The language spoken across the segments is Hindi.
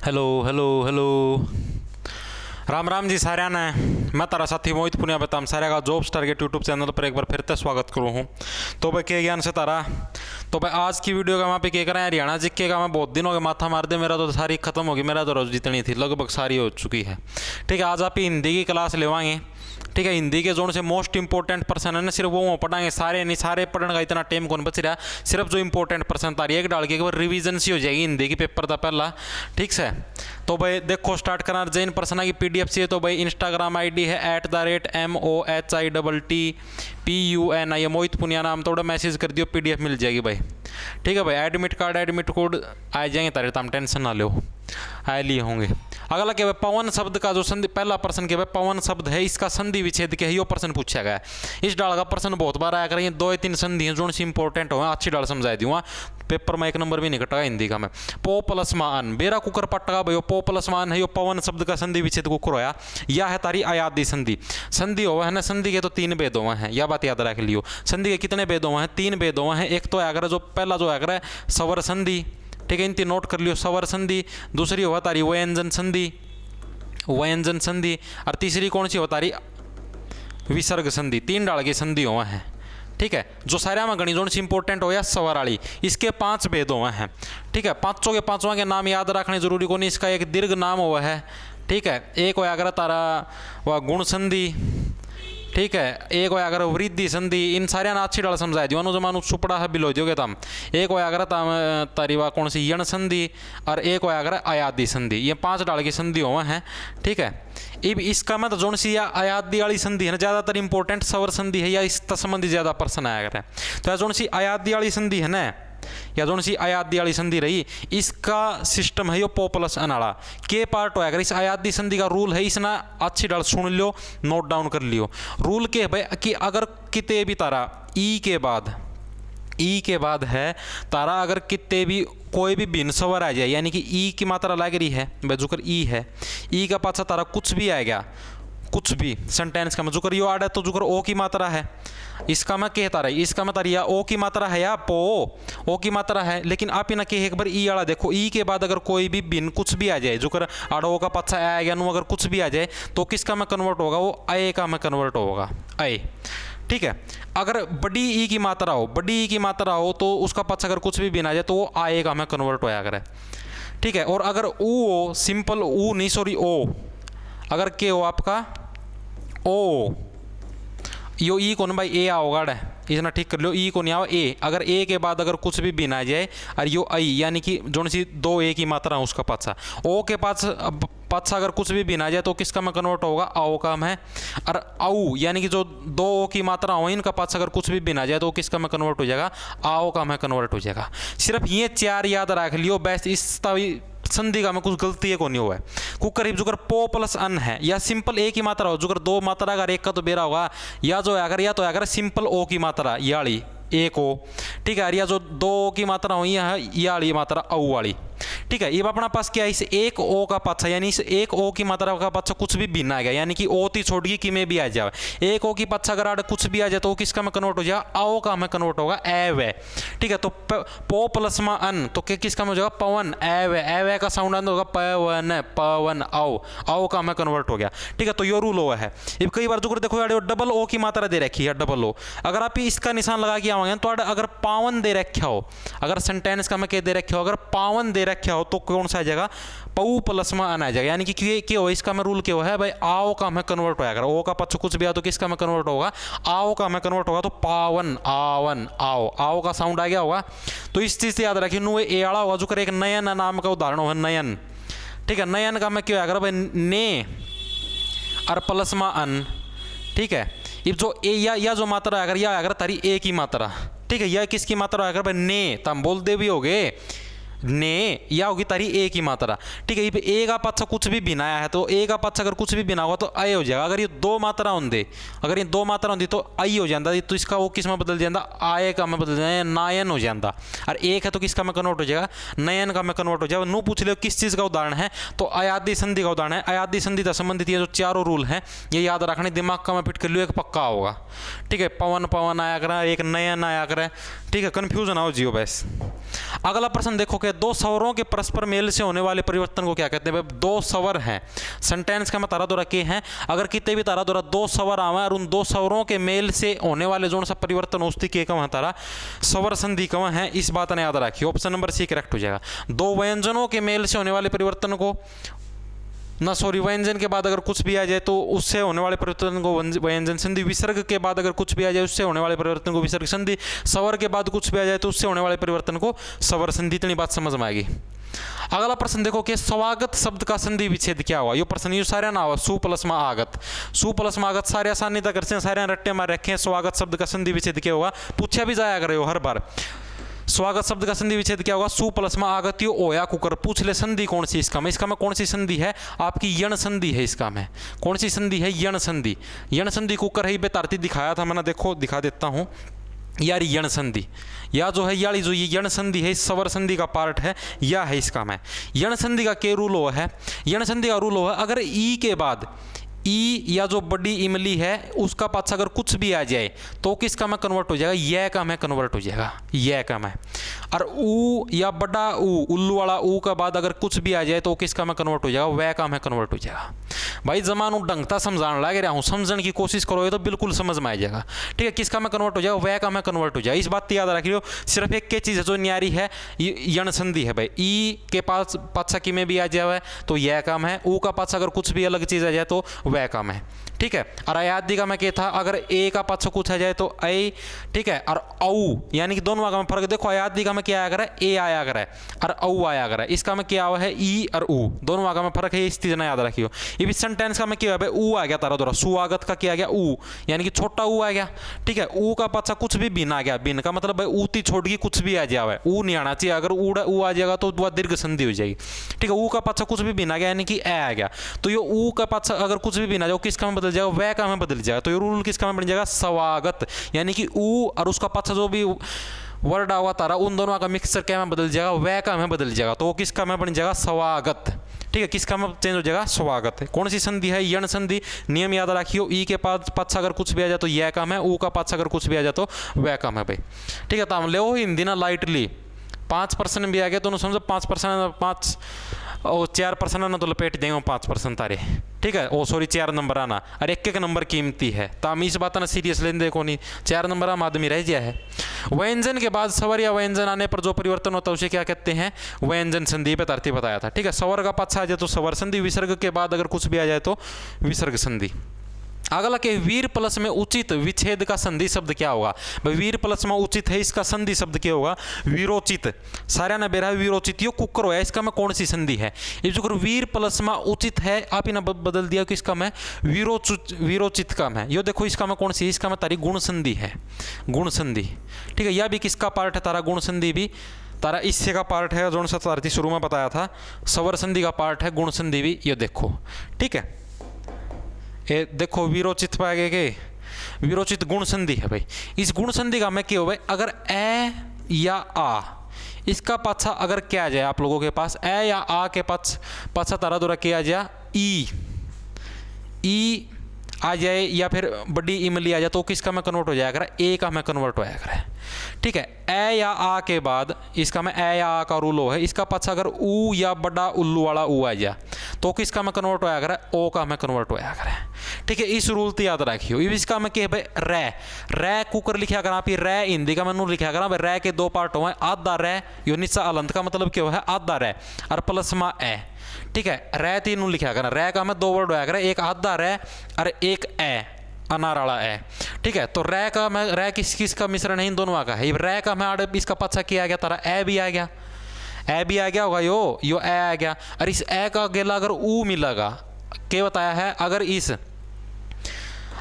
Hello hello hello. Ram Ram ji साਰਿਆਂ ने। मैं तारा साथी मोहित पुनिया बताम सारे का जॉब्स टारगेट यूट्यूब चैनल पर एक बार फिर से स्वागत करूँ हूँ। तो भाई के ज्ञान से तारा तो भाई आज की वीडियो का वहाँ पे क्या करें हरियाणा जिक्के का मैं बहुत दिन हो गया माथा मार दे मेरा तो सारी खत्म होगी। मेरा तो रोज जितनी थी लगभग सारी हो चुकी है। ठीक है आज आप हिंदी की क्लास लेवाएंगे। ठीक है हिंदी के जोन से मोस्ट इंपॉर्टेंट पर्सन है ना सिर्फ वो पढ़ाएंगे सारे नहीं सारे पढ़ने का इतना टाइम कौन बच रहा। सिर्फ जो इंपॉर्टेंट पर्सन तारी एक डाल के एक बार रिवीजन सी हो जाएगी हिंदी की पेपर था पहला। ठीक से तो भाई देखो स्टार्ट करना जैन पर्सन की पीडीएफ चाहिए तो भाई इंस्टाग्राम आईडी है @MOHIPPUNI मोहित पुनिया नाम थोड़ा मैसेज कर दियो पीडीएफ मिल जाएगी भाई। ठीक है भाई एडमिट कार्ड एडमिट कोड आ जाएंगे तारे तुम टेंशन ना लो आए लिए होंगे। अगला क्या भाई पवन शब्द का जो संधि पहला प्रश्न क्या भाई पवन शब्द है इसका संधि विच्छेद क्या है यो प्रश्न पूछा गया है। इस डाल का प्रश्न बहुत बार आया करेंगे दो या तीन संधि जो सी इंपॉर्टेंट हो अच्छी डाल समझाई दूंगा पेपर में एक नंबर भी नहीं कटेगा हिंदी का मैं। पो प्लस मान बेरा कुकर पटका भाई पो प्लस मान है यो पवन शब्द का संधि विच्छेद कुकर होया या है तारी अयादी संधि। संधि हुआ है ना संधि के तो तीन भेद हुए हैं यह बात याद रख लियो। संधि के कितने भेद हुए हैं तीन भेद हुए हैं। एक तो अगर जो पहला जो है स्वर संधि। ठीक है इन तीन नोट कर लियो स्वर संधि। दूसरी हुआ तारी व्यंजन संधि व्यंजन संधि और तीसरी कौन सी होता रही विसर्ग संधि। तीन डाल की संधि हुआ है। ठीक है जो सारे में गणी जोन से इंपॉर्टेंट हो या सवर वाली इसके पांच भेद हुए हैं। ठीक है पांचों के पांचों के नाम याद रखने जरूरी को नहीं। इसका एक दीर्घ नाम हुआ है। ठीक है एक होया अगर तारा वह गुण संधि। ठीक है एक होया अगर वृद्धि संधि इन सारे ना अच्छी डाल समझाए दियो जमानु सुपड़ा है बिलो दोगे तम। एक होया अगर तम तारी वह कौन सी यण संधि और एक होया अगर अयादी संधि ये पांच डाल की संधि हुआ है। ठीक है अब इसका मतलब जोन सी या अयादी वाली संधि है ना ज़्यादातर इंपॉर्टेंट सवर संधि है या इस संबंधी ज़्यादा प्रश्न आया करे तो जोन सी अयादी वाली संधि है ना या जोन सी अयादी वाली संधि रही इसका सिस्टम है यो पो प्लस अनाड़ा के पार्ट होया अगर इस अयादी संधि का रूल है इसना अच्छी डाल सुन लियो नोट डाउन कर लियो। रूल के भाई कि अगर किते भी तारा ई के बाद है तारा अगर किते भी कोई भी भिन्न स्वर आ जाए यानी कि ई की मात्रा लग रही है बेजुकर ई है ई का पाछा तारा कुछ भी आएगा कुछ भी सेंटेंस का मैं जुकर यो आड़ा तो जुकर ओ की मात्रा है इसका मैं कहता रही इसका मतलब या ओ की मात्रा है या पो ओ की मात्रा है। लेकिन आप ही ना कहे एक बार ई आड़ा देखो ई के बाद अगर कोई भी भिन्न कुछ भी आ जाए जुकर आड़ा ओ का पाछा आ गया नु अगर कुछ भी आ जाए तो किसका में कन्वर्ट होगा वो अय का में कन्वर्ट होगा अय। ठीक है अगर बड़ी ई की मात्रा हो बड़ी ई की मात्रा हो तो उसका पाछा अगर कुछ भी भिन्न आ जाए तो वो आए का में कन्वर्ट होया करे। ठीक है और अगर ऊ हो सिंपल ऊ नहीं सॉरी ओ अगर के हो आपका ओ यो ई कौन भाई ए आओगा इतना ठीक कर लो ई को नहीं आओ ए अगर ए के बाद अगर कुछ भी भिन्न आ जाए और यो आई यानी कि जोन सी दो ए की मात्रा है उसका पाछा ओ के पाछा अगर कुछ भी भिन्न आ जाए तो किसका में कन्वर्ट होगा आओ का में। और आऊ यानी कि जो दो ओ की मात्रा हो इनका पाछा अगर कुछ भी भिन्न आ जाए तो किसका में कन्वर्ट हो जाएगा आओ का में कन्वर्ट हो जाएगा। सिर्फ ये चार याद रख लियो बेस्ट इस संधि का में कुछ गलती है को नहीं हुआ है कुकर जुकर पो प्लस अन है या सिंपल ए की मात्रा हो जुकर दो मात्रा अगर एक का तो बेरा होगा या जो अगर या तो अगर सिंपल ओ की मात्रा याली एक ओ। ठीक है या जो दो ओ की मात्रा हो यह याली मात्रा औ वाली। ठीक है ये अपना पास क्या है इस एक ओ का पाछा यानी इस एक ओ की मात्रा का पाछा कुछ भी भिन्न आ गया यानी कि ओ ती छोड़ की किमें भी आ जाए एक ओ की पाछा अगर आड़ कुछ भी आ जाए तो किसका में कन्वर्ट हो जाएगा आओ का में कन्वर्ट होगा एव है। ठीक है तो पो प्लस में अन तो किसका में हो जाएगा पवन एव का साउंड आंदा होगा पवन पवन आओ आओ का में कन्वर्ट हो गया। ठीक है तो यो रूल हुआ है। अब कई बार जो देखो यार डबल ओ की मात्रा दे रखी है डबल ओ अगर आप इसका निशान लगा के आवांगे तो अगर पावन दे रखा हो अगर सेंटेंस का में क्या दे रखे हो अगर पावन दे रखा हो तो कौन सा आ जाएगा पऊ प्लस में आना जाएगा यानी कि क्या हो इसका में रूल क्या है भाई आओ का में कन्वर्ट होगा अगर ओ का पक्ष कुछ भी आ तो किसका में कन्वर्ट होगा आओ का में कन्वर्ट होगा तो पावन आवन आओ आओ का साउंड आ गया होगा। तो इस चीज़ से याद रखिए नु ए आड़ा होगा जो कर एक नयन नाम का उदाहरण हो नयन। ठीक है नयन का में क्या अगर भाई ने और प्लस में अन। ठीक है अब जो ए या जो मात्रा अगर या अगर तारी ए की मात्रा। ठीक है यह किसकी मात्रा अगर भाई ने तम बोल दे भी हो गए ने या होगी तारी ए की मात्रा। ठीक है ए का पाछा कुछ भी भिन्न आया है तो ए का पाछा अगर कुछ भी भिन्न होगा तो आई हो जाएगा। अगर ये दो मात्रा होंगे अगर ये दो मात्रा होंगी तो आई हो जाता तो इसका वो किस में बदल जाता आए का में बदल जाए नायन हो जाता। और एक है तो किसका में कन्वर्ट हो जाएगा नयन का में कन्वर्ट हो जाएगा। नो पूछ लो किस चीज़ का उदाहरण है तो अयादी संधि का उदाहरण है। अयादी संधि से संबंधित ये जो चारों रूल हैं ये याद रखने दिमाग का में फिट कर लियो एक पक्का होगा। ठीक है पवन पवन आया करे एक नयन आया करे। ठीक है कन्फ्यूजन आओ जियो बस। अगला प्रश्न देखो क्या दो स्वरों के परस्पर मेल से होने वाले परिवर्तन को क्या कहते हैं भाई? दो स्वर हैं सेंटेंस का मैं तारा दोरा के हैं, अगर कितने भी तारा दोरा दो स्वर आवे और उन दो स्वरों के मेल से होने वाले जो सा परिवर्तन उसकी के कम तारा स्वर संधि कम है। इस बात ने याद रखिए, ऑप्शन नंबर सी करेक्ट हो जाएगा। दो व्यंजनों के मेल से होने वाले परिवर्तन को ना, सॉरी, व्यंजन के बाद अगर कुछ भी आ जाए तो उससे होने वाले परिवर्तन को व्यंजन संधि, विसर्ग के बाद अगर कुछ भी आ जाए उससे होने वाले परिवर्तन को विसर्ग संधि, स्वर के बाद कुछ भी आ जाए तो उससे होने वाले परिवर्तन को स्वर संधि। इतनी बात समझ में आएगी। अगला प्रश्न देखो कि स्वागत शब्द का संधि विच्छेद क्या हुआ? ये प्रश्न ये सारे ना हुआ सु प्लस में आगत, सु प्लस में आगत सारे आसानी तक करते हैं, सारे रट्टे में रखे। स्वागत शब्द का संधि विच्छेद क्या होगा? पूछा भी जाया करे हो हर बार। स्वागत शब्द का संधि विच्छेद क्या होगा? सु प्लस में आगत्यो ओया कुकर। पूछ ले संधि कौन सी इसका में? इसका में कौन सी संधि है? आपकी यण संधि है। इसका में कौन सी संधि है? यण संधि। यण संधि कुकर है, बेतारती दिखाया था मैंने, देखो दिखा देता हूँ यार। यण संधि या जो है याली जो ये यण संधि है स्वर संधि का पार्ट है, या है इसका में। यण संधि का के रूल हो है? यण संधि का रूल हो है अगर ई के बाद ई या जो बड़ी इमली है उसका पाछा अगर कुछ भी आ जाए तो किसका में कन्वर्ट हो जाएगा? यह का में कन्वर्ट हो जाएगा, यह का में। और ऊ या बड़ा ऊ, उल्लू वाला ऊ का बाद अगर कुछ भी आ जाए तो किसका में कन्वर्ट हो जाएगा? वह का में कन्वर्ट हो जाएगा। भाई जमानू ढंगता समझाने लग रहा हूँ, समझने की कोशिश करोगे तो बिल्कुल समझ में आ जाएगा। ठीक है, किसका में कन्वर्ट हो जाएगा? वह का में कन्वर्ट हो जाएगा। इस बात याद रख लियो। सिर्फ एक के चीज़ है जो न्यारी है, यण संधि है भाई। ई के पास पाछा की में भी आ जाए तो यह काम है, ऊ का पाछा अगर कुछ भी अलग चीज़ आ जाए तो वह काम है। ठीक है, और अयादी का मैं क्या था? अगर ए का पाछा कुछ आ जाए तो ए। ठीक है, और औ यानी कि दोनों का में फर्क देखो। अयादी का में क्या आया करे? ए आया करे, और औ आया करे। इसका में क्या हुआ है? ई और ऊ, दोनों का में फर्क है। इस चीज़ ने याद रखियो। ये भी सेंटेंस का में क्या है? ऊ आ गया तारा द्वारा, सुआगत का क्या आ गया? ऊ, यानी कि छोटा ऊ आ गया। ठीक है, ऊ का पाछा कुछ भी बिन आ गया। बिन का मतलब भाई ऊती छोड़ के कुछ भी आ जाए, ऊ नहीं आना चाहिए। अगर ऊ आ जाएगा तो वह दीर्घ संधि हो जाएगी। ठीक है, ऊ का पाछा कुछ भी बिन आ गया यानी कि ए आ गया, तो ये ऊ का पाछा अगर कुछ भी बिन आ जाए किसका में बदल जाएगा? वह का में बदल जाएगा। तो ये रूल किसका में बन जाएगा? स्वागत, यानी कि ऊ और उसका पाछा जो भी वर्ड आवा तारा उन दोनों का मिक्सचर क्या में बदल जाएगा? वह का में बदल जाएगा। तो वो किसका में बन जाएगा? स्वागत। ठीक है, किसका में चेंज हो जाएगा? स्वागत। कौन सी संधि है? यण संधि। नियम याद रखियो, ई के पास पाछा अगर कुछ भी आ जाए तो यह काम है, ऊ का पाछा अगर कुछ भी आ जाए तो वह काम है भाई। ठीक है, तो हम ले हिंदी ना लाइटली 5% भी आ गया तो समझो 5%, 5 और 4% ना तो लपेट देंगे 5% तारे। ठीक है, ओ सॉरी 4 नंबर आना, अरे एक नंबर कीमती है तो हम इस बात ना सीरियस लेने देखो नहीं। 4 नंबर हम आदमी रह गया है। व्यंजन के बाद स्वर या व्यंजन आने पर जो परिवर्तन होता है उसे क्या कहते हैं? व्यंजन संधि पे तरतीब बताया था। ठीक है, स्वर का पाछा आ जाए तो स्वर संधि, विसर्ग के बाद अगर कुछ भी आ जाए तो विसर्ग संधि। अगला के वीर प्लस में उचित विच्छेद का संधि शब्द क्या होगा? भाई वीर प्लस में उचित है, इसका संधि शब्द क्या होगा? वीरोचित। सारा ना बेरा वीरोचित, यो कुकर होया, इसका में कौन सी संधि है? ये जो वीर प्लस में उचित है आप इन्हें बदल दिया कि इसका में वीरोचित का में। यो देखो इसका में कौन सी? इसका में तारी गुण संधि है, गुण संधि। ठीक है, यह भी किसका पार्ट है? तारा गुण संधि भी तारा इससे का पार्ट है, जो सा तारती शुरू में बताया था। स्वर संधि का पार्ट है, गुण संधि भी। ये देखो, ठीक है, ये देखो वीरोचित पाएंगे के वीरोचित गुण संधि है भाई। इस गुण संधि का मैं क्या हो भाई? अगर ए या आ इसका पाछा अगर क्या आ जाए आप लोगों के पास, ए या आ के पाछा तारा द्वारा क्या आ जाए? ई आ जाए या फिर बड़ी इमली आ जाए तो किसका में कन्वर्ट हो जाएगा? ए का में कन्वर्ट हो जाएगा। ठीक है, ए या आ के बाद इसका में ए या आ का रूल है, इसका पाछा अगर ऊ या बड़ा उल्लू वाला ऊ आ जाए तो किसका में कन्वर्ट हो जाएगा? ओ का में कन्वर्ट हो जाएगा। ठीक है, इस रूल तो याद रखियो। इसका में क्या है भाई? रै कुकर लिखा करा, फिर रै हिंदी का मैं लिखा करा भाई। रै के दो पार्ट हुए, आधा रै यो नीचा अलंत का मतलब क्या है? आधा रै और प्लस में ए। ठीक है, रै तीनों लिखा करा। रै का में 2 वर्ड होया करा, एक आधा रै और एक ए, अनार वाला ए। ठीक है, तो रै का में रै किस का मिश्रण है? इन दोनों का है। रै का में आड़े इसका पाछा किया आ गया तारा? ए भी आ गया, ए भी आ गया होगा, यो ए आ गया। और इस ए का गेला अगर ऊ मिलेगा, क्या बताया है?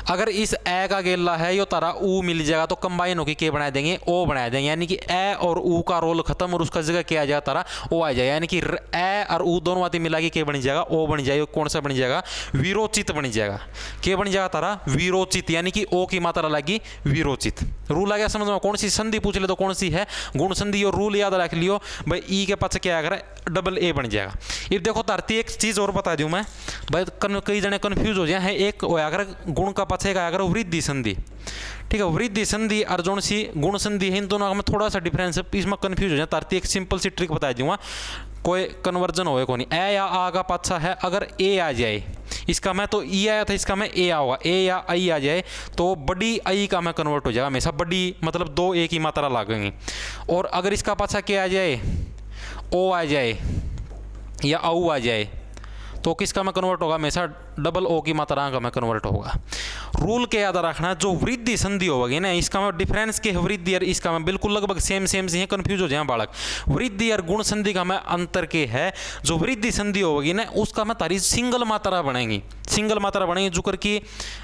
अगर इस ए का गेला है यो तारा ऊ मिल जाएगा तो कंबाइन होकर क्या बना देंगे? ओ बना देंगे, यानी कि ए और ऊ का रोल खत्म और उसका जगह क्या आ जाएगा? तारा ओ आ जाएगा, यानी कि ए और ऊ दोनों बातें मिला के क्या बन जाएगा? ओ बन जाएगा। कौन सा बन जाएगा? वीरोचित बन जाएगा। क्या बन जाएगा तारा? वीरोचित, यानी कि ओ की मात्रा लगी वीरोचित। रूल आ गया समझ में? कौन सी संधि पूछ ले तो कौन सी है? गुण संधि। और रूल याद रख लियो भाई, ई के पास क्या आएगा? डबल ए बन जाएगा। ये देखो तारती एक चीज़ और बता दूँ मैं भाई, कई जने कन्फ्यूज हो जाए हैं। एक होया अगर गुण का पाछा एक आया करो वृद्धि संधि। ठीक है, वृद्धि संधि और जोन सी गुण संधि है, इन दोनों में थोड़ा सा डिफरेंस है, इसमें कंफ्यूज हो जाए। तारती एक सिंपल सी ट्रिक बता दूंगा, कोई कन्वर्जन होए को नहीं। ए या आ का पाछा है, अगर ए आ जाए, इसका मैं तो ई आया था, इसका मैं ए आऊगा, ए या आई आ जाए तो बड़ी आई का मैं कन्वर्ट हो जाएगा हमेशा, बड़ी मतलब दो ए की मात्रा लागेंगी। और अगर इसका पाछा क्या आ जाए, ओ आ जाए या औ आ जाए तो किसका में कन्वर्ट होगा, हमेशा डबल ओ की मात्रा का में कन्वर्ट होगा। रूल के याद रखना, जो वृद्धि संधि होगी ना, इसका में डिफरेंस के वृद्धि और इसका में बिल्कुल लगभग सेम से है, कंफ्यूज हो जाए बालक। वृद्धि और गुण संधि का में अंतर के है, जो वृद्धि संधि होगी ना उसका में तारी सिंगल मात्रा बनेगी, सिंगल मात्रा बनेगी। जो कर की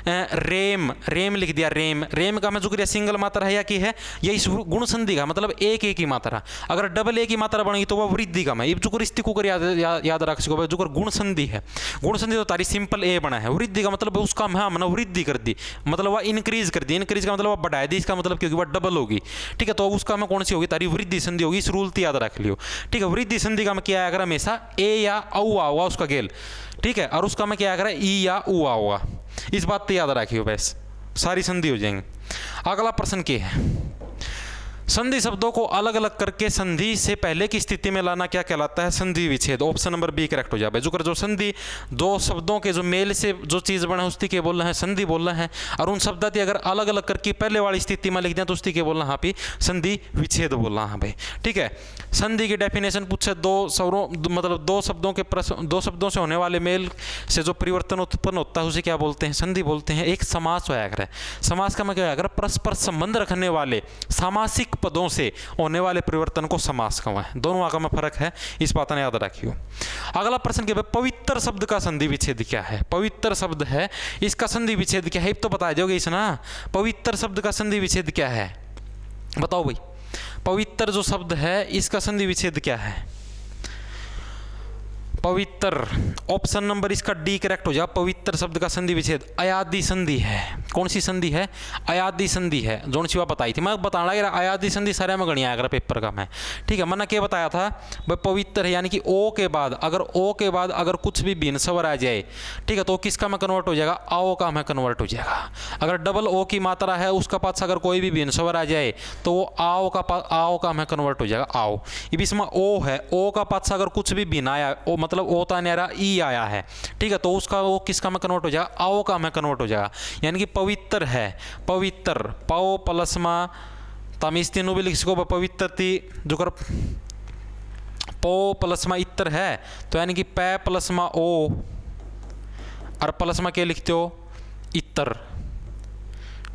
रेम, रेम लिख दिया, रेम, रेम का में जो कर सिंगल मात्रा है या की है, या इस गुण संधि का मतलब एक एक की मात्रा। अगर डबल ए की मात्रा बनेगी तो वह वृद्धि का में, जो कर स्थिति को याद रख सको। जो कर गुण संधि है, गुण संधि तो तारी सिंपल ए बना है, वृद्धि का मतलब उसका हमने वृद्धि कर दी, मतलब वह इंक्रीज कर दी, इंक्रीज का मतलब वह बढ़ा दी, इसका मतलब क्योंकि वह डबल होगी। ठीक है, तो उसका में कौन सी होगी, तारी वृद्धि संधि होगी। इस रूल याद रख लियो। ठीक है, वृद्धि संधि का में क्या आएगा, हमेशा ए या औ आओगा उसका गेल। ठीक है, और उसका में क्या आएगा, ई या ऊ आओगा। इस बात तो याद रखियो, बस सारी संधि हो जाएंगे। अगला प्रश्न क्या है, संधि शब्दों को अलग अलग करके संधि से पहले की स्थिति में लाना क्या कहलाता है, संधि विच्छेद। ऑप्शन नंबर बी करेक्ट हो जाए। जो कर जो संधि दो शब्दों के जो मेल से जो चीज़ बना उसकी के बोलना है संधि बोलना है, और उन शब्दात अगर अलग अलग करके पहले वाली स्थिति में लिख दें तो उसकी के बोलना हाँ भी संधि विच्छेद बोलना है भाई। ठीक है, संधि की डेफिनेशन पूछे, दो स्वरों मतलब दो शब्दों के दो शब्दों से होने वाले मेल से जो परिवर्तन उत्पन्न होता है उसे क्या बोलते हैं, संधि बोलते हैं। एक समास होया करे, समास का मैं क्या अगर परस्पर संबंध रखने वाले सामासिक पदों से होने वाले परिवर्तन को समास कहते, दोनों का में फर्क है, इस बात ने याद रखियो। अगला प्रश्न क्या है, पवित्र शब्द का संधि विच्छेद क्या है। पवित्र शब्द है, इसका संधि विच्छेद क्या है, तो बता दोगे इस ना। पवित्र शब्द का संधि विच्छेद क्या है, बताओ भाई। पवित्र जो शब्द है इसका संधि विच्छेद क्या है, पवित्र, ऑप्शन नंबर इसका डी करेक्ट हो जाए। पवित्र शब्द का संधि विच्छेद अयादि संधि है। कौन सी संधि है, अयादि संधि है। जोन सी बात बताई थी मैं, बताना यार अयादि संधि सारे में गणिया अगर पेपर का मैं। ठीक है, मैंने क्या बताया था भाई, पवित्र है यानी कि ओ के बाद, अगर ओ के बाद अगर कुछ भी भिन्न स्वर आ जाए, ठीक है, तो किसका में कन्वर्ट हो जाएगा, आओ का में कन्वर्ट हो जाएगा। अगर डबल ओ की मात्रा है उसका पास अगर कोई भी भिन्न स्वर आ जाए तो वो आओ का में कन्वर्ट हो जाएगा, आओ। अब इसमें ओ है, ओ का पास अगर कुछ भी भिन्न आया, ओ मतलब ओ ता न्यारा ई आया है, ठीक है, तो उसका वो किसका में कन्वर्ट हो जाएगा, आओ का में कन्वर्ट हो जाएगा। यानी कि पवित्र है, पवित्र पाओ प्लसमा तमीज तीनों भी लिख सको, पवित्र थी जो कर पो प्लसमा इत्र है, तो यानी कि पै प्लसमा ओ और प्लसमा क्या लिखते हो, इत्र।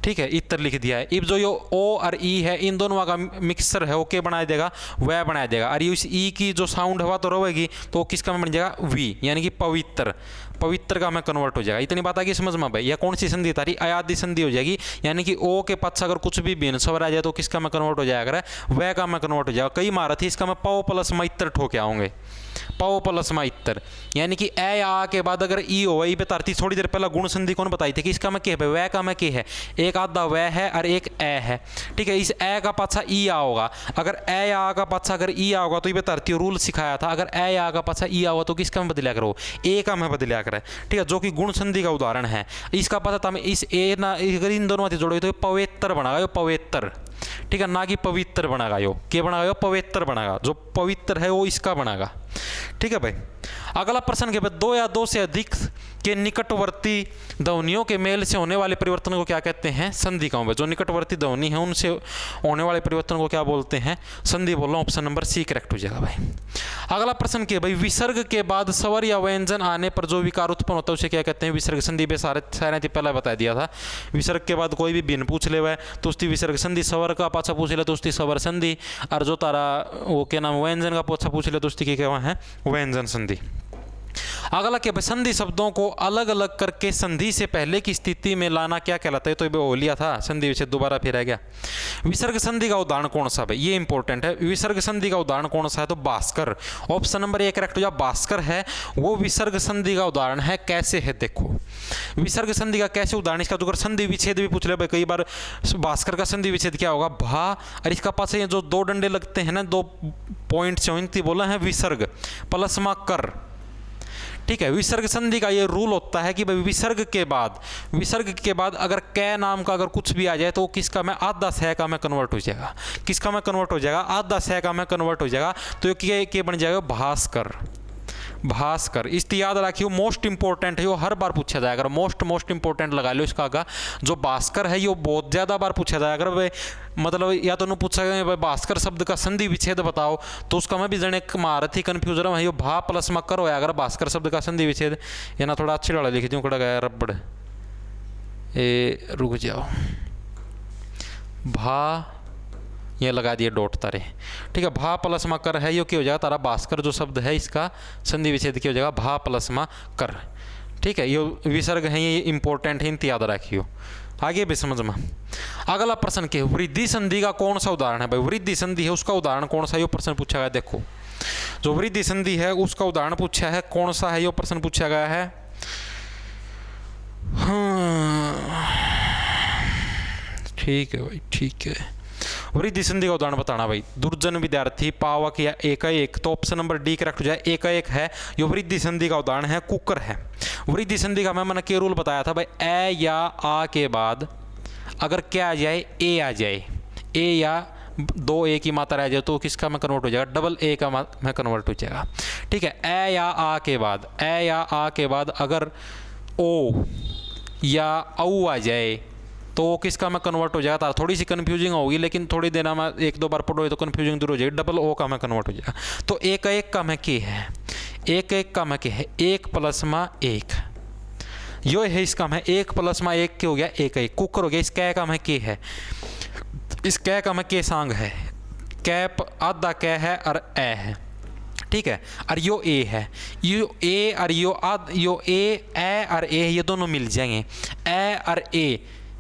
ठीक है, इत्र लिख दिया है। अब जो ये ओ और ई है इन दोनों का मिक्सचर है, वो क्या बना देगा, वह बना देगा। और इस ई की जो साउंड हवा तो रहेगी तो किसका में बन जाएगा, वी, यानी कि पवित्र, पवित्र का में कन्वर्ट हो जाएगा। इतनी बात आ गई समझ में भाई। यह कौन सी संधि तारी, अयादि संधि हो जाएगी। यानी कि ओ के पास अगर कुछ भी भिन्न स्वर आ जाए तो किसका में कन्वर्ट हो जाएगा, वह का में कन्वर्ट हो जाएगा। कई मारा थी इसका मैं पाओ प्लस मैत्र ठोके आऊँगे, पाओ प्लस मैत्र, यानी कि ए आ के बाद अगर ई हो, ई पे तारती थोड़ी देर पहले गुण संधि कौन बताई थी कि इसका में क्या है, वह का में क्या है, एक आधा वह है और एक ए है। ठीक है, इस ए का पाछा ई आ होगा, अगर ए आ का पाछा अगर ई आ होगा तो ये तारती रूल सिखाया था, अगर ए आ का पाछा ई आ होगा तो किसका में बदलिया करो, ए का में बदलिया करे। ठीक है, जो कि गुण संधि का उदाहरण है। इसका पाछा तम इस ए ना अगर इन दोनों से जोड़ो तो पवित्र बनागा, पवित्र। ठीक है, ना कि पवित्र बनागा, यो क्या बनागा, पवित्र बनागा। जो पवित्र है वो इसका बनागा। ठीक है भाई, अगला प्रश्न के बाद दो या दो से अधिक के निकटवर्ती ध्वनियों के मेल से होने वाले परिवर्तन को क्या कहते हैं, संधि कहूँ। जो निकटवर्ती ध्वनि है उनसे होने वाले परिवर्तन को क्या बोलते हैं, संधि बोल रहा हूँ। ऑप्शन नंबर सी करेक्ट हो जाएगा भाई। अगला प्रश्न के भाई, विसर्ग के बाद स्वर या व्यंजन आने पर जो विकार उत्पन्न होता है उसे क्या कहते हैं, विसर्ग संधि। बे सारे पहले बता दिया था, विसर्ग के बाद कोई भी भिन्न पूछ ले हुआ तो उसकी विसर्ग संधि, स्वर का पाछा पूछ ले तो उसकी स्वर संधि, और जो तारा वो क्या नाम व्यंजन का पाछा पूछ ले तो उसकी क्या है, व्यंजन संधि। अगला क्या, संधि शब्दों को अलग अलग करके संधि से पहले की स्थिति में लाना क्या कहलाता है, तो ये हो लिया था संधि विषय, दोबारा फिर आ गया। विसर्ग संधि का उदाहरण कौन सा है, ये इंपॉर्टेंट है। विसर्ग संधि का उदाहरण कौन सा है, तो Bhaskar. Option number A correct हो जाए, भास्कर है वो विसर्ग संधि का उदाहरण है। कैसे है देखो, विसर्ग संधि का कैसे उदाहरण, इसका तो संधि विच्छेद भी पूछ ले भाई कई बार। भास्कर का संधि विच्छेद क्या होगा, भा, और इसका पास जो दो डंडे लगते हैं ना, दो पॉइंट से बोला है विसर्ग प्लस मा कर। ठीक है। विसर्ग संधि का ये रूल होता है कि भाई विसर्ग के बाद अगर कै नाम का अगर कुछ भी आ जाए तो किसका में आधा सह का में कन्वर्ट हो जाएगा। किसका में कन्वर्ट हो जाएगा? आधा सह का में कन्वर्ट हो जाएगा। तो ये के बन जाएगा भास्कर। भास्कर इस याद रखियो, मोस्ट इंपॉर्टेंट है, वो हर बार पूछा जाएगा। अगर मोस्ट इंपॉर्टेंट लगा लो इसका आगा। जो भास्कर है ये बहुत ज़्यादा बार पूछा जाएगा। अगर मतलब या तो पूछा गया भास्कर शब्द का संधि विच्छेद बताओ, तो उसका मैं भी जने महारथी कन्फ्यूजन है, भा प्लस मकर होया अगर भास्कर शब्द का संधि विच्छेद। ये ना थोड़ा अच्छी लड़ा लिख दूँ, कड़ा गया रबड़ ए, रुक जाओ, भा ये लगा दिए डॉट तारे, ठीक है। भा प्लस मा कर है, ये क्या हो जाएगा तारा भास्कर जो शब्द है इसका संधि विच्छेद क्या हो जाएगा? भा प्लस मा कर, ठीक है। ये विसर्ग है, ये इंपॉर्टेंट है, याद रखियो। आगे भी समझ में। अगला प्रश्न के वृद्धि संधि का कौन सा उदाहरण है? भाई वृद्धि संधि है उसका उदाहरण कौन सा? ये प्रश्न पूछा गया। देखो जो वृद्धि संधि है उसका उदाहरण पूछा है, कौन सा है? ये प्रश्न पूछा गया है। हाँ ठीक है भाई, ठीक है। वृद्धि संधि का उदाहरण बताना भाई। दुर्जन विद्यार्थी पावक या एकाएक, तो ऑप्शन नंबर डी करेक्ट हो जाए। एकाएक है ये वृद्धि संधि का उदाहरण है। कुकर है। वृद्धि संधि का मैंने क्या रूल बताया था भाई? ए या आ के बाद अगर क्या आ जाए? ए आ जाए, ए या दो ए की मात्रा आ जाए तो किसका में कन्वर्ट हो जाएगा? डबल ए का में कन्वर्ट हो जाएगा, ठीक है। ए या आ के बाद, ए या आ के बाद अगर ओ या औ आ जाए तो किसका में कन्वर्ट हो जाएगा? थोड़ी सी कन्फ्यूजिंग होगी, लेकिन थोड़ी देर में एक दो बार पढ़ोगे तो कन्फ्यूजिंग दूर हो जाएगी। डबल ओ का में कन्वर्ट हो जाएगा। तो एक एक का में के है, एक एक का में के है, एक प्लस मा एक, यो है इसका में एक प्लस मा एक के हो गया एक एक। कुकर हो गया, इस कै का में के है, इस कै का में के सांग है, कैप आधा कै है और ए है, ठीक है। और यो ए है, यो ए और यो ए और ए ये दोनों मिल जाएंगे। ए और ए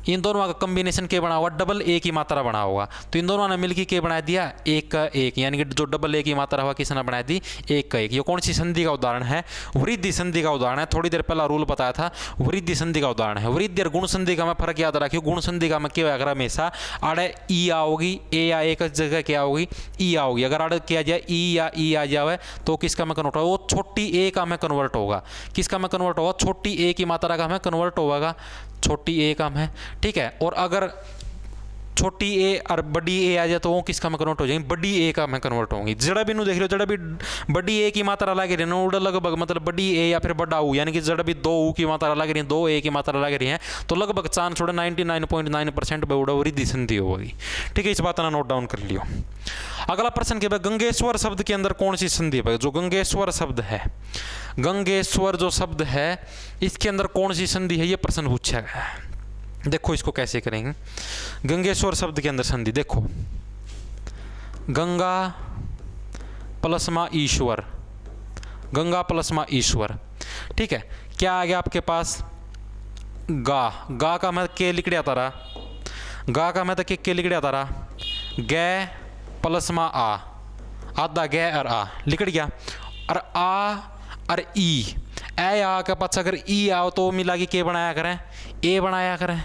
इन दोनों का कॉम्बिनेशन के बना हुआ डबल ए की मात्रा बना हुआ। तो इन दोनों ने मिलकर के बना दिया एक का एक, यानी कि जो डबल ए की मात्रा हुआ किसने बना दी? एक का एक। ये कौन सी संधि का उदाहरण है? वृद्धि संधि का उदाहरण है। थोड़ी देर पहला रूल बताया था, वृद्धि संधि का उदाहरण है। वृद्धि और गुण संधि का मैं फर्क याद रखियो। गुण संधि का मैं क्या अगर हमेशा आड़े ई आओगी, ए या एक जगह क्या होगी? ई आओगी। अगर आड़े क्या जाए ई या ई आ जाए तो किसका में कन्वर्ट होगा? वो छोटी ए का में कन्वर्ट होगा। किसका में कन्वर्ट होगा? छोटी ए की मात्रा का में कन्वर्ट होगा, छोटी ए का में, ठीक है। और अगर छोटी ए और बड़ी ए आ जाए तो वो किसका में कन्वर्ट हो जाएंगे? बड़ी ए का में कन्वर्ट होंगी। जड़ा भी देख लो, जड़ा भी बड़ी ए की मात्रा लग रही है उड़ा लगभग, मतलब बड़ी ए या फिर बड़ा ऊ, यानी कि जड़ा भी दो ऊ की मात्रा लग रही है, दो ए की मात्रा लग रही है, तो लगभग चांस छोड़े 99.9% उड़ा वृद्धि संधि होगी, ठीक है। इस बात ना नोट डाउन कर लियो। अगला प्रश्न के बाद गंगेश्वर शब्द के अंदर कौन सी संधि है? जो गंगेश्वर शब्द है, गंगेश्वर जो शब्द है इसके अंदर कौन सी संधि है? ये प्रश्न पूछा गया है। देखो इसको कैसे करेंगे। गंगेश्वर शब्द के अंदर संधि देखो, गंगा प्लस मा ईश्वर, गंगा प्लस मा ईश्वर, ठीक है। क्या आ गया आपके पास? गा, गा का मैं के लिख दिया तारा, गा का मैं तो के लिख दिया तारा, गे प्लस मा आ, आधा गे और आ लिख दिया, और आ और ई, ए आ के पास अगर ई आओ तो मिला के बनाया करें? ए बनाया करें,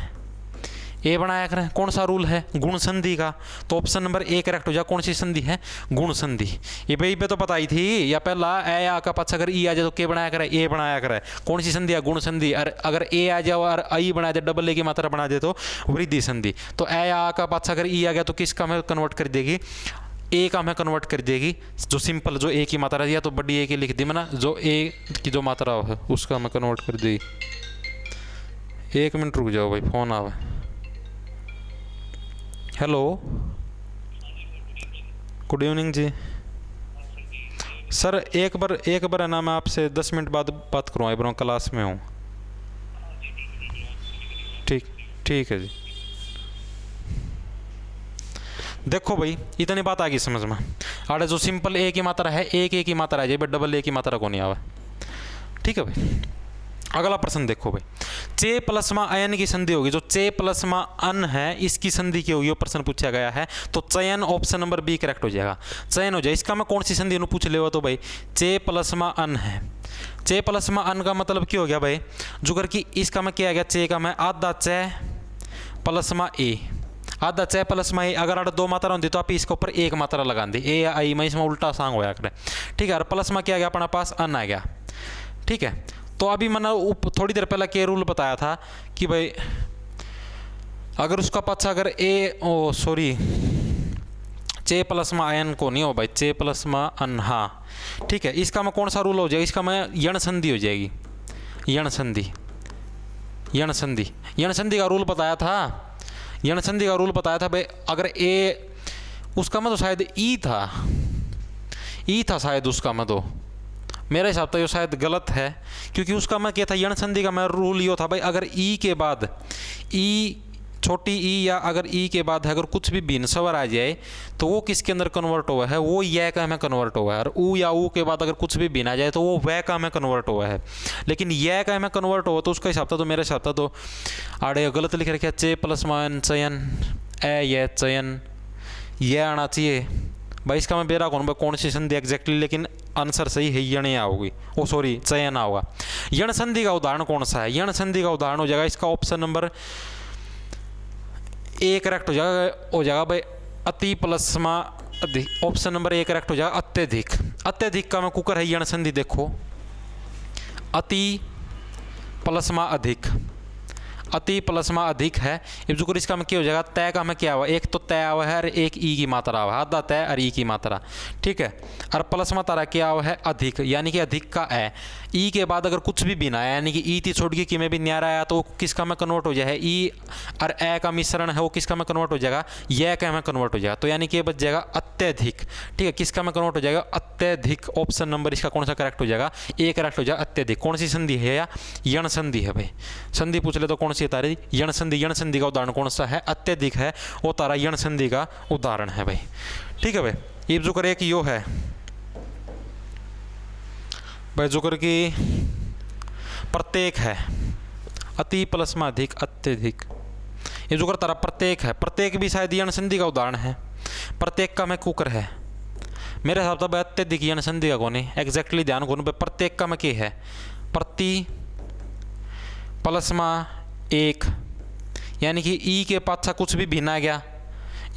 ए बनाया करें। कौन सा रूल है? गुण संधि का। तो ऑप्शन नंबर ए करेक्ट हो जाए। कौन सी संधि है? गुण संधि। ये भाई पे तो पता ही थी, या पहला ए आ का पास अगर ई आ जाए तो के बनाया करे? ए बनाया करे। कौन सी संधि है? गुण संधि। और अगर ए आ जाए और आई बना दे, डबल ए की मात्रा बना दे तो वृद्धि संधि। तो ए आ का पास अगर ई आ गया तो किसका में कन्वर्ट कर देगी? ए का में कन्वर्ट कर देगी। जो सिंपल जो ए की मात्रा दिया तो बड़ी ए की लिख दी मैंने, जो ए की जो मात्रा है उसका में कन्वर्ट कर देगी। एक मिनट रुक जाओ भाई, फोन आवे। हेलो, गुड इवनिंग जी। सर एक बार है ना, मैं आपसे 10 मिनट बाद बात करूँ, आई क्लास में हूँ। ठीक है जी। देखो भाई इतनी बात आ गई समझ में। आड़े जो सिंपल ए की मात्रा है, एक ए की मात्रा आ जाए, बट डबल ए की मात्रा को नहीं आवे, ठीक है भाई। अगला प्रश्न देखो भाई, चे प्लस मा अयन की संधि होगी। जो चे प्लस मा अन है इसकी संधि की होगी, वो प्रश्न पूछा गया है। तो चयन ऑप्शन नंबर बी करेक्ट हो जाएगा। चयन हो जाए। इसका मैं कौन सी संधि पूछ ले तो भाई चे प्लस मा अन है। चे प्लस मा अन का मतलब क्या हो गया भाई? जुगर की इसका मैं क्या आ गया? चे का मैं आधा चे प्लस मा ए, आधा चे प्लस में अगर आड़ दो मात्रा होती तो आप इसके ऊपर एक मात्रा लगा दी, ए या आई में इसमें उल्टा सांग होया करे, ठीक है। और प्लस में क्या आ गया अपना पास? अन आ गया, ठीक है। तो अभी मैंने थोड़ी देर पहले के रूल बताया था कि भाई अगर उसका पक्ष अगर चे प्लस में आयन को नहीं हो भाई, चे प्लस में अन, हाँ ठीक है। इसका में कौन सा रूल हो जाएगा, इसका में यण संधि हो जाएगी, यण संधि, यण संधि, यण संधि का रूल बताया था, यण संधि का रूल बताया था भाई। अगर ए उसका में तो शायद ई था, ई था शायद उसका में, तो मेरे हिसाब से ये शायद गलत है, क्योंकि उसका मैं क्या था, यण संधि का मैं रूल ये था भाई, अगर ई के बाद ई छोटी ई या अगर ई के बाद अगर कुछ भी भिन्न स्वर आ जाए तो वो किसके अंदर कन्वर्ट हुआ है, वो य का में कन्वर्ट हुआ है। और ऊ या ऊ के बाद अगर कुछ भी भिन्न आ जाए तो वो वह का में कन्वर्ट हुआ है। लेकिन य का में कन्वर्ट हुआ तो उसका हिसाब था, तो मेरे हिसाब था तो आड़े गलत लिख रखा, चे प्लस मान चयन, ए ये चयन, ये आना चाहिए भाई। इसका मैं बेरा कौन सी संधि एग्जैक्टली, लेकिन आंसर सही है यण आओगी, ओ सॉरी चयन होगा। यण संधि का उदाहरण कौन सा है, यण संधि का उदाहरण हो जाएगा इसका ऑप्शन नंबर ए करेक्ट हो जाएगा भाई, अति प्लस में अधिक। ऑप्शन नंबर ए करेक्ट हो जाएगा अत्यधिक। अत्यधिक का मैं कुकर है यण संधि, देखो अति प्लस में अधिक, अति प्लस में अधिक है। अब जो इसका में क्या हो जाएगा, तय का में क्या हुआ, एक तो तय हुआ है और एक ई की मात्रा हुआ है, आधा तय और ई की मात्रा, ठीक है। और प्लस में तारा क्या हुआ है, अधिक, यानी कि अधिक का है। ई के बाद अगर कुछ भी बिना है, यानी कि ई थी छोड़ के कि में भी न्यारा आया तो किसका में कन्वर्ट हो जाएगा, ई और ए का मिश्रण है वो किसका में कन्वर्ट हो जाएगा, यह का में कन्वर्ट हो जाएगा। तो यानी कि ये बच जाएगा अत्यधिक, ठीक है। किसका में कन्वर्ट हो जाएगा, अत्यधिक। ऑप्शन नंबर इसका कौन सा करेक्ट हो जाएगा, ए करेक्ट हो जाएगा अत्यधिक। कौन सी संधि है, या यण संधि है भाई। संधि पूछ ले तो कौन सी तारी, यण संधि। यण संधि का उदाहरण कौन सा है, अत्यधिक है, वो तारा यण संधि का उदाहरण है भाई, ठीक है भाई। ये जो कर एक यो है भाई, जो कर की प्रत्येक है, अति प्लस में अधिक, अत्यधिक। ये जो कर तारा प्रत्येक है, प्रत्येक भी शायद यण संधि का उदाहरण है। प्रत्येक का मैं कुकर है, मेरे हिसाब से अत्यधिक यण संधि का कौन है एग्जैक्टली, ध्यान कौन पे। प्रत्येक का मैं क्या है, प्रति प्लस में एक, यानी कि ई के पाछा कुछ भी भिन्न आ गया,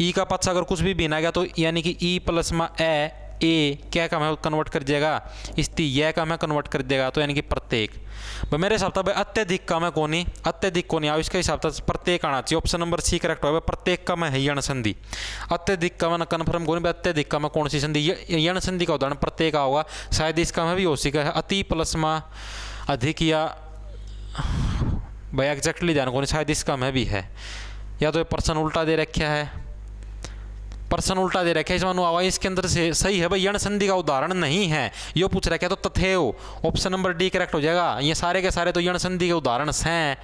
ई का पाछा अगर कुछ भी भिन्न आ गया तो यानी कि ई प्लस में ए क्या का में कन्वर्ट कर देगा, इस्ती यह का में कन्वर्ट कर देगा, तो यानी कि प्रत्येक। भाई मेरे हिसाब से अत्यधिक का में कोनी, अत्यधिक कोनी आओ, इसका हिसाब से प्रत्येक आना चाहिए। ऑप्शन नंबर सी करेक्ट होगा, प्रत्येक का में है यण संधि। अत्यधिक का में कन्फर्म कोनी, अत्यधिक का में कौन सी संधि, यण संधि का उदाहरण प्रत्येक होगा। शायद इसका में भी हो सका है अति प्लस में अधिक, या भाई एग्जैक्टली ध्यान को, शायद इसका में भी है, या तो ये पर्सन उल्टा दे रखा है, पर्सन उल्टा दे रखा है इसमें आवाज इसके अंदर से सही है भाई, यण संधि का उदाहरण नहीं है। यो पूछ रखा है तो तथेव, ऑप्शन नंबर डी करेक्ट हो जाएगा। ये सारे के सारे तो यण संधि के उदाहरण हैं।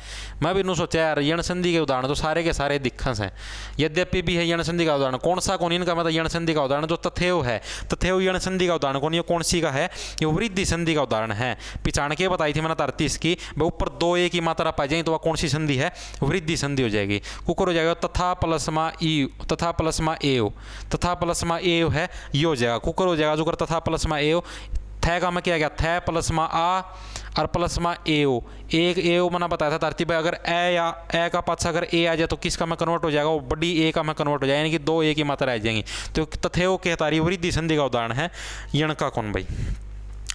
मैं भी नू सोचा यार यण संधि के उदाहरण तो सारे के सारे दिक्कत हैं, यद्यपि भी है यण संधि का उदाहरण। कौन सा कौन, इनका मतलब यण संधि का उदाहरण जो तथेव है, तथेव यण संधि का उदाहरण कौन, ये कौन सी का है, ये वृद्धि संधि का उदाहरण है। पिछाड़ के बताई थी मैंने 33 की, ऊपर दो ए की मात्रा पाई जाए तो वह कौन सी संधि है, वृद्धि संधि हो जाएगी। कुकर हो जाएगा तथा प्लस में ई, तथा प्लस में एव, तथा प्लस में एव है ये हो जाएगा। कुकर हो जाएगा जो कर तथा प्लस में एव, थे का में क्या गया, थे प्लस में आ और प्लस में एव, एक एव मैंने बताया था तारती भाई, अगर ए या ए का पाछा अगर ए आ जाए तो किसका में कन्वर्ट हो जाएगा, वो बड़ी ए का में कन्वर्ट हो जाएगा, यानी कि दो ए की मात्रा आ जाएंगी। तो तथेव के तारी वृद्धि संधि का उदाहरण है यण का कौन भाई।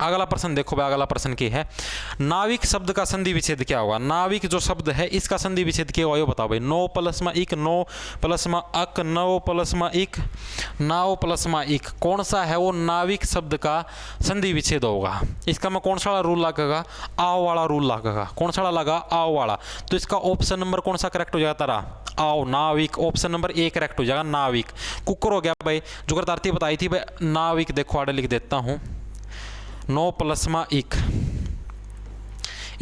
अगला प्रश्न देखो भाई, अगला प्रश्न क्या है, नाविक शब्द का संधि विच्छेद क्या होगा। नाविक जो शब्द है इसका संधि विच्छेद क्या होगा ये बताओ भाई। नो प्लस में इक, नो प्लस में अक, नौ प्लस में इक, नाव प्लस में इक, कौन सा है वो नाविक शब्द का संधि विच्छेद होगा। इसका में कौन सा रूल लगेगा, आओ वाला रूल लगेगा। कौन सा लगा, आओ वाला। तो इसका ऑप्शन नंबर कौन सा करेक्ट हो जाएगा तारा, आओ, नाविक। ऑप्शन नंबर ए करेक्ट हो जाएगा नाविक। कुकर हो गया भाई, जो कर तारती बताई थी भाई नाविक, देखो आड़े लिख देता हूँ, नो प्लस में इक।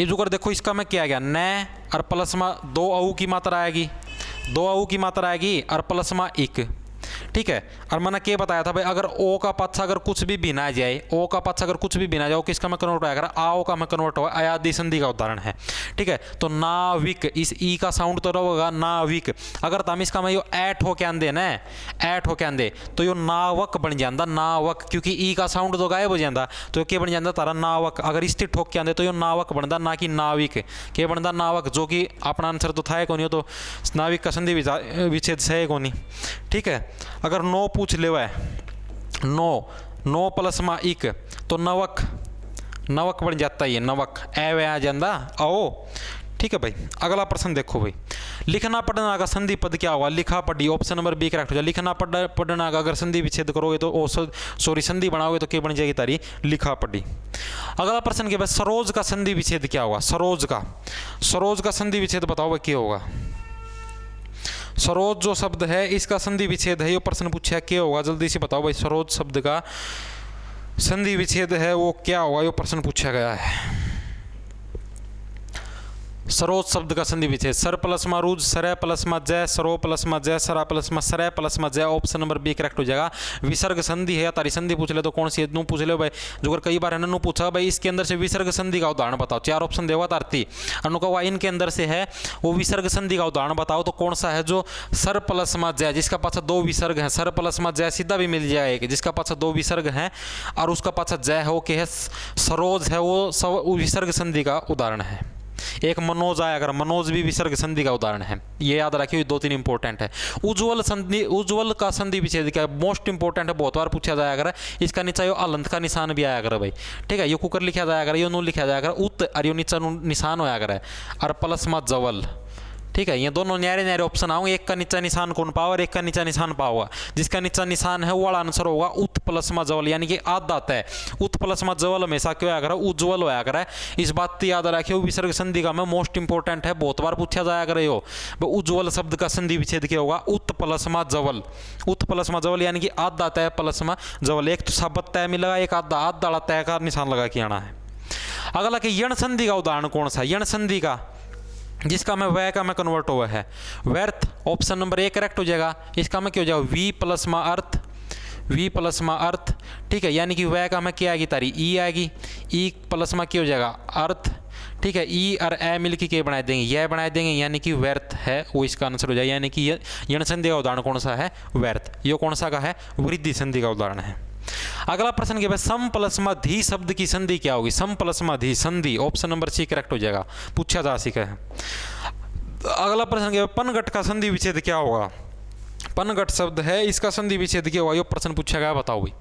ये जो कर देखो इसका में क्या आ गया, न और प्लस में दो अऊ की मात्रा आएगी, दो अऊ की मात्रा आएगी और प्लस में इक, ठीक है। और मैंने क्या बताया था भाई, अगर ओ का पाछा अगर कुछ भी भिन्न आ जाए, ओ का पाछा अगर कुछ भी भिन्न आ जाए, किसका में कन्वर्ट होगा, आओ का में कन्वर्ट होगा, अयादि संधि का उदाहरण है, ठीक है। तो नाविक, इस ई का साउंड तो रहेगा नाविक। अगर हम इसका में यो ऐट हो के आंदे ना, ऐट हो के आंदे तो यो नावक बन जाता, नावक, क्योंकि ई का साउंड तो गायब हो जाता, तो क्या बन जाता तारा नावक। अगर इस ठोक के आंदे तो यो नावक बनता, ना कि नाविक। क्या बनता, नावक, जो कि अपना आंसर तो था कौन, तो नाविक का संधि विच्छेद है कौन, ठीक है। अगर नो पूछ ले, नो, नो प्लस में इक तो नवक, नवक बन जाता है, ये नवक ए वे आ जाता आओ। ठीक है भाई, अगला प्रश्न देखो भाई, लिखना पढ़ना का संधि पद क्या होगा? लिखा पढ़ी, ऑप्शन नंबर बी करेक्ट हो जाए। लिखना पढ़ना का अगर संधि विच्छेद करोगे तो सॉरी संधि बनाओगे तो क्या बन जाएगी तारी? लिखा पढ़ी। अगला प्रश्न के बाद सरोज का संधि विच्छेद क्या होगा? सरोज का संधि विच्छेद बताओ भाई क्या होगा? सरोज जो शब्द है इसका संधि विच्छेद है, ये प्रश्न पूछा क्या होगा? जल्दी से बताओ भाई, सरोज शब्द का संधि विच्छेद है वो क्या होगा? ये प्रश्न पूछा गया है। सरोज शब्द का संधि विच्छेद सर प्लस मा रूज, सरे प्लस मा जय, सरो प्लस मा जय, सरा प्लस मा सरे प्लस मा जय। ऑप्शन नंबर बी करेक्ट हो जाएगा। विसर्ग संधि है या तारी संधि पूछ ले तो कौन सी है? नू पूछ ले भाई, जो कई बार है नू पूछा भाई इसके अंदर से विसर्ग संधि का उदाहरण बताओ। 4 ऑप्शन देगा तारती अनु का इनके अंदर से है वो विसर्ग संधि का उदाहरण बताओ तो कौन सा है? जो सर प्लस मा जय जिसका पाछा 2 विसर्ग है, सर प्लस मा जय सीधा भी मिल जाएगा जिसका पाछा 2 विसर्ग है और उसका पाछा जय है वो क्या है? सरोज है, वो विसर्ग संधि का उदाहरण है। एक मनोज आया अगर, मनोज भी विसर्ग संधि का उदाहरण है, ये याद रखिए। 2-3 इंपॉर्टेंट है। उज्ज्वल का संधि विच्छेद क्या है? मोस्ट इंपॉर्टेंट है, बहुत बार पूछा जाया अगर। इसका नीचा यो अलंत का निशान भी आया अगर भाई, ठीक है। ये कुकर लिखा जाया अगर, यो नू लिखा जाया अगर, उत और यो नीचा निशान होया अगर और प्लस मत जवल, ठीक है। ये दोनों न्यारे न्यारे ऑप्शन आओगे, एक का नीचा निशान कौन पाओ और एक का नीचा निशान पाओगा। जिसका नीचा निशान है वो वाला आंसर होगा उत प्लस मा जवल, यानी कि आधा है। उत प्लस मा जवल हमेशा क्यों आया उज्ज्वल होया करे, इस बात की याद रखियो। विसर्ग संधि का में मोस्ट इंपॉर्टेंट है, बहुत बार पूछा जाया करे हो। उज्ज्वल शब्द का संधि विच्छेद क्या होगा? उत प्लस मा जवल, उत प्लस मा जवल यानी कि आधा तय प्लस मा जवल। एक तो शब्द तय मिलेगा, एक आधा तय का निशान लगा के आना है। अगला कि यण संधि का उदाहरण कौन सा? यण संधि का जिसका में वह का में कन्वर्ट हुआ है व्यर्थ। ऑप्शन नंबर ए करेक्ट हो जाएगा। इसका में क्या हो जाएगा? वी प्लस मा अर्थ, वी प्लस मा अर्थ, ठीक है। यानी कि वह का में क्या आएगी तारी? ई आएगी। ई प्लस में क्या हो जाएगा? अर्थ, ठीक है। ई और ए मिल के क्या बना देंगे? यह बना देंगे, यानी कि व्यर्थ है वो इसका आंसर हो जाएगा। यानी कि यण संधि का उदाहरण कौन सा है? व्यर्थ। ये कौन सा का है? वृद्धि संधि का उदाहरण है। अगला प्रश्न के बाद सम प्लस मा धी शब्द की संधि क्या होगी? सम प्लस मा धी संधि, ऑप्शन नंबर सी करेक्ट हो जाएगा, पूछा जा सका है। अगला प्रश्न के बाद पनघट का संधि विच्छेद क्या होगा? पनघट शब्द है इसका संधि विच्छेद क्या होगा? ये प्रश्न पूछा गया, बताओ भाई।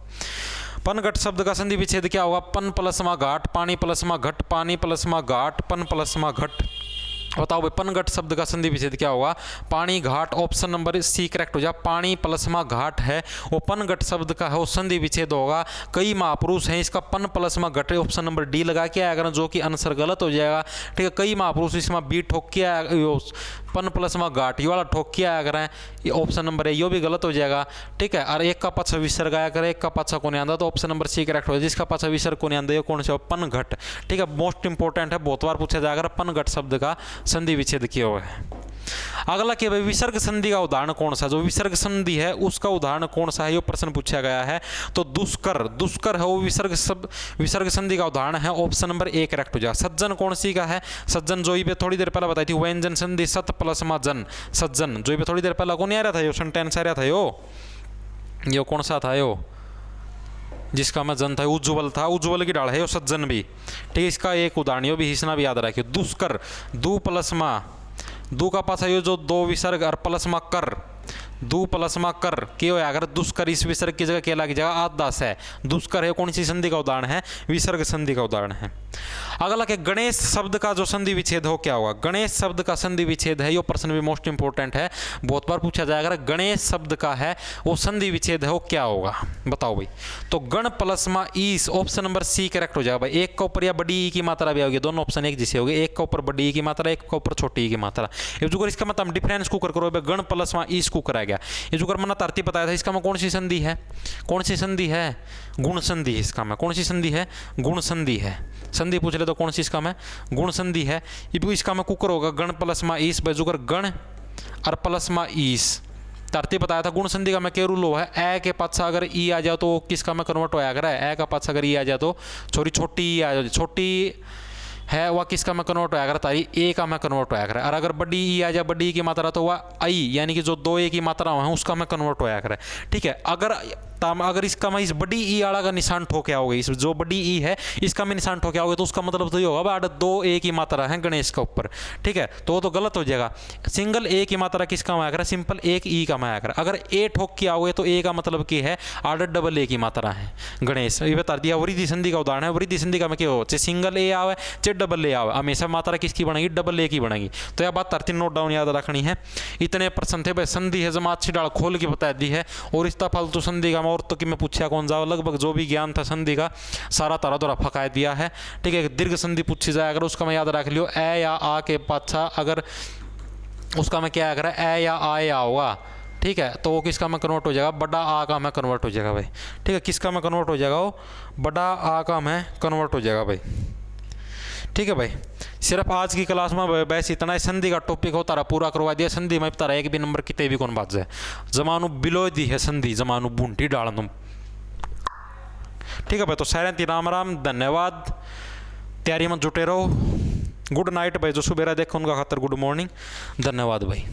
पनघट शब्द का संधि विच्छेद क्या होगा? पन प्लस मा घाट, पानी प्लस मा घट, पानी प्लस मा घाट, पन प्लस मा घट। बताओ भाई पनघट शब्द का संधि विच्छेद क्या होगा? पानी घाट, ऑप्शन नंबर सी करेक्ट हो जाए। पानी प्लस मा घाट है वो पनघट शब्द का है वो संधि विच्छेद होगा। कई महापुरुष हैं, इसका पन प्लस मा घट ऑप्शन नंबर डी लगा के आएगा, जो कि आंसर गलत हो जाएगा, ठीक है। कई महापुरुष इसमें बी ठोक के पन प्लस मा घाट ये वाला ठोक के आया करें, ये ऑप्शन नंबर है, ये भी गलत हो जाएगा, ठीक है। और एक का पाछा विसर्ग आया करे, एक का पाछा को नहीं आंदा, तो ऑप्शन नंबर सी करेक्ट हो जाए। जिसका पाछा विसर्ग को नहीं आंदा ये कौन सा? पनघट, ठीक है। मोस्ट इंपॉर्टेंट है, बहुत बार पूछा जाएगा पनघट शब्द का संधि विच्छेद किया हुआ है। अगला क्या भाई? विसर्ग संधि का उदाहरण कौन सा? जो विसर्ग संधि है उसका उदाहरण कौन सा है? ये प्रश्न पूछा गया है। तो दुष्कर, दुष्कर है वो विसर्ग संधि का उदाहरण है, ऑप्शन नंबर ए करेक्ट हो जाएगा। सज्जन कौन सी का है? सज्जन जो पे थोड़ी देर पहले बताई थी, व्यंजन संधि सत प्लस मा जन, सज्जन जो पे थोड़ी देर पहले कौन आ रहा था? यो सेंटेंस आ रहा था, यो कौन सा था? यो जिसका मैं जन था उज्ज्वल था, उज्ज्वल की डाल है यो सज्जन भी, ठीक है। इसका एक उदाहरण यो भी हिस्सा भी याद रखिए। दुष्कर, दू प्लस मा, दू का पास है जो 2 विसर्ग और प्लस मा कर, दू प्लस मा कर क्या होया? अगर दुष्कर इस विसर्ग की जगह क्या लगी जगह आदास है। दुष्कर है कौन सी संधि का उदाहरण है? विसर्ग संधि का उदाहरण है। अगला के गणेश शब्द का जो संधि विच्छेद हो क्या होगा? गणेश शब्द का संधि विच्छेद है, ये प्रश्न भी मोस्ट इंपोर्टेंट है, बहुत बार पूछा जाएगा। अगर गणेश शब्द का है वो संधि विच्छेद है वो क्या होगा? बताओ भाई। तो गण प्लस मा ईस, ऑप्शन नंबर सी करेक्ट हो जाएगा भाई। एक का ऊपर या बड़ी ई की मात्रा भी होगी, दोनों ऑप्शन एक जैसे होगी। एक का ऊपर बड़ी ई की मात्रा, एक का ऊपर छोटी ई की मात्रा। जो इसका मतलब डिफरेंस कुकर करो, गण प्लस मा ईस कुकर आ गया। ये जो मैंने तरती बताया था, इसका में कौन सी संधि है? कौन सी संधि है? गुण संधि है। इसका में कौन सी संधि है? गुण संधि है। संधि पूछ ले तो कौन सी इसका में? गुण संधि है। इसका में कुकर होगा गण प्लस मा ईस, बेजुगर गण और प्लस मा ईस। तरती बताया था गुण संधि का में क्या रूल हुआ है? ए के पाछा अगर ई आ जाओ तो किसका में कन्वर्ट होया करे? ए का पाछा अगर ई आ जाए तो छोटी ई आ जाए, छोटी है वह किसका में कन्वर्ट होया करे? तारी ए का में कन्वर्ट होया करे। और अगर बड़ी ई आ जाए, बड़ी ई की मात्रा, तो वह आई यानी कि जो 2 ए की मात्रा है उसका में कन्वर्ट होया करे, ठीक है। अगर ताम अगर इसका मैं इस बड़ी ई आड़ा का निशान ठोके आओगे, इस जो बड़ी ई है इसका मैं निशान ठोके आओगे, तो उसका मतलब तो ये होगा भाई दो ए की मात्रा है गणेश का ऊपर, ठीक है, तो वो तो गलत हो जाएगा। सिंगल ए की मात्रा किसका माया करा, सिंपल एक ई का माया करा। अगर ए ठोक के आओगे तो ए का मतलब की है आर्डर डबल ए की मात्रा है गणेश, ये बता दिया। वृद्धि संधि का उदाहरण है, वृद्धि संधि का में क्या हो, चाहे सिंगल ए आवे चाहे डबल ए आवे, हमेशा मात्रा किसकी बनेगी, डबल ए की बनेगी। तो यह बात तरती नोट डाउन याद रखनी है। इतने प्रश्न थे भाई, संधि है जमा अच्छी डाल खोल के बता दी है, और इस फालतू संधि का मैं और तो कि मैं पूछा कौन जाओ, लगभग जो भी ज्ञान था संधि का सारा तारा द्वारा फका दिया है, ठीक है। दीर्घ संधि पूछी जाए अगर उसका मैं याद रख लियो, ए या आ के पाछा अगर उसका मैं क्या करा, ए या आ या होगा, ठीक है, तो वो किसका में कन्वर्ट हो जाएगा, बड़ा आ का में कन्वर्ट हो जाएगा भाई, ठीक है। किसका में कन्वर्ट हो जाएगा, वो बड़ा आ का में कन्वर्ट हो जाएगा भाई, ठीक है भाई। सिर्फ आज की क्लास में बस इतना ही, संधि का टॉपिक होता रहा पूरा करवा दिया। संधि में तारा एक भी नंबर कितने भी कौन बात जाए, जमानु बिलो दी है संधि, जमानु बूंटी डालनु, ठीक है भाई। तो सारे राम राम, धन्यवाद, तैयारी में जुटे रहो। गुड नाइट भाई, जो सुबेरा देखो उनका खातर गुड मॉर्निंग, धन्यवाद भाई।